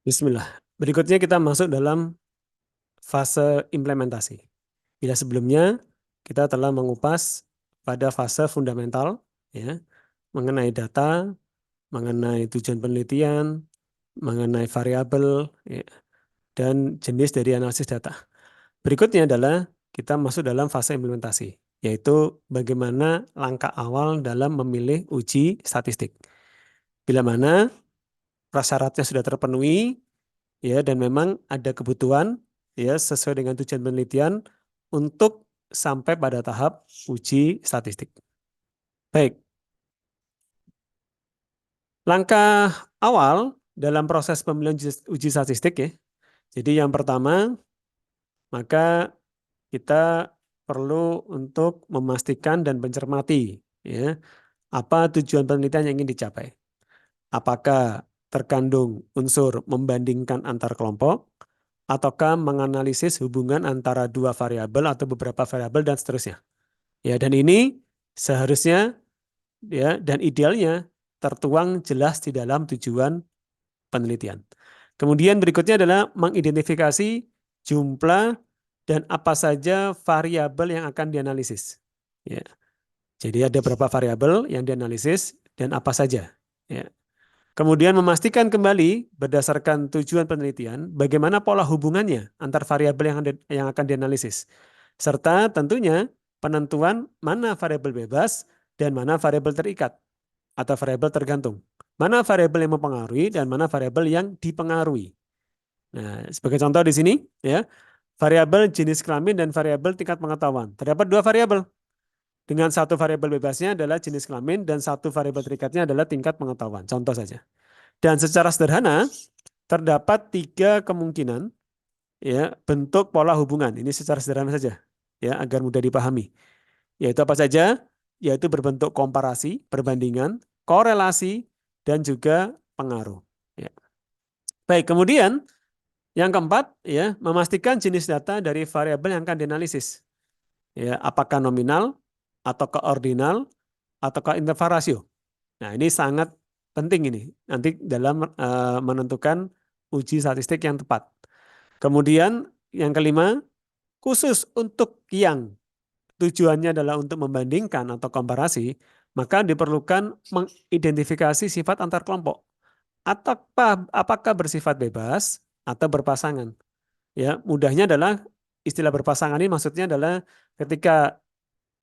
Bismillah. Berikutnya kita masuk dalam fase implementasi. Bila sebelumnya kita telah mengupas pada fase fundamental, ya, mengenai data, mengenai tujuan penelitian, mengenai variabel, ya, dan jenis dari analisis data. Berikutnya adalah kita masuk dalam fase implementasi, yaitu bagaimana langkah awal dalam memilih uji statistik. Bila mana prasyaratnya sudah terpenuhi, ya, dan memang ada kebutuhan, ya, sesuai dengan tujuan penelitian untuk sampai pada tahap uji statistik. Baik. Langkah awal dalam proses pemilihan uji statistik, ya. Jadi yang pertama, maka kita perlu untuk memastikan dan mencermati, ya, apa tujuan penelitian yang ingin dicapai. Apakah terkandung unsur membandingkan antar kelompok, ataukah menganalisis hubungan antara dua variabel atau beberapa variabel dan seterusnya. Ya, dan ini seharusnya, ya, dan idealnya tertuang jelas di dalam tujuan penelitian. Kemudian berikutnya adalah mengidentifikasi jumlah dan apa saja variabel yang akan dianalisis. Ya. Jadi ada berapa variabel yang dianalisis dan apa saja. Ya. Kemudian memastikan kembali berdasarkan tujuan penelitian bagaimana pola hubungannya antar variabel yang akan dianalisis. Serta tentunya penentuan mana variabel bebas dan mana variabel terikat atau variabel tergantung. Mana variabel yang mempengaruhi dan mana variabel yang dipengaruhi. Nah, sebagai contoh di sini, ya, variabel jenis kelamin dan variabel tingkat pengetahuan. Terdapat dua variabel. Dengan satu variabel bebasnya adalah jenis kelamin dan satu variabel terikatnya adalah tingkat pengetahuan. Contoh saja. Dan secara sederhana terdapat tiga kemungkinan, ya, bentuk pola hubungan. Ini secara sederhana saja, ya, agar mudah dipahami. Yaitu apa saja? Yaitu berbentuk komparasi, perbandingan, korelasi, dan juga pengaruh. Ya. Baik, kemudian yang keempat, ya, memastikan jenis data dari variabel yang akan dianalisis. Ya, apakah nominal, ataukah ordinal, ataukah interval rasio. Nah, ini sangat penting ini nanti dalam menentukan uji statistik yang tepat. Kemudian yang kelima, khusus untuk yang tujuannya adalah untuk membandingkan atau komparasi, maka diperlukan mengidentifikasi sifat antar kelompok. Apakah bersifat bebas atau berpasangan? Ya, mudahnya adalah istilah berpasangan ini maksudnya adalah ketika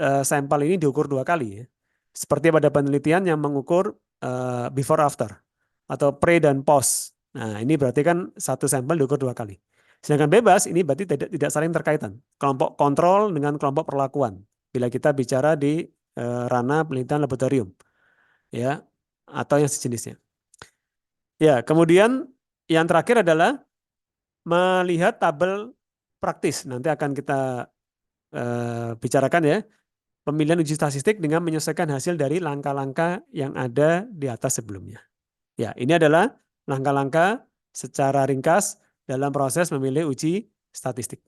sampel ini diukur dua kali, ya. Seperti pada penelitian yang mengukur before after atau pre dan post. Nah, ini berarti kan satu sampel diukur dua kali. Sedangkan bebas ini berarti tidak saling terkaitan. Kelompok kontrol dengan kelompok perlakuan. Bila kita bicara di ranah penelitian laboratorium, ya, atau yang sejenisnya. Ya, kemudian yang terakhir adalah melihat tabel praktis. Nanti akan kita bicarakan, ya, pemilihan uji statistik dengan menyesuaikan hasil dari langkah-langkah yang ada di atas sebelumnya. Ya, ini adalah langkah-langkah secara ringkas dalam proses memilih uji statistik.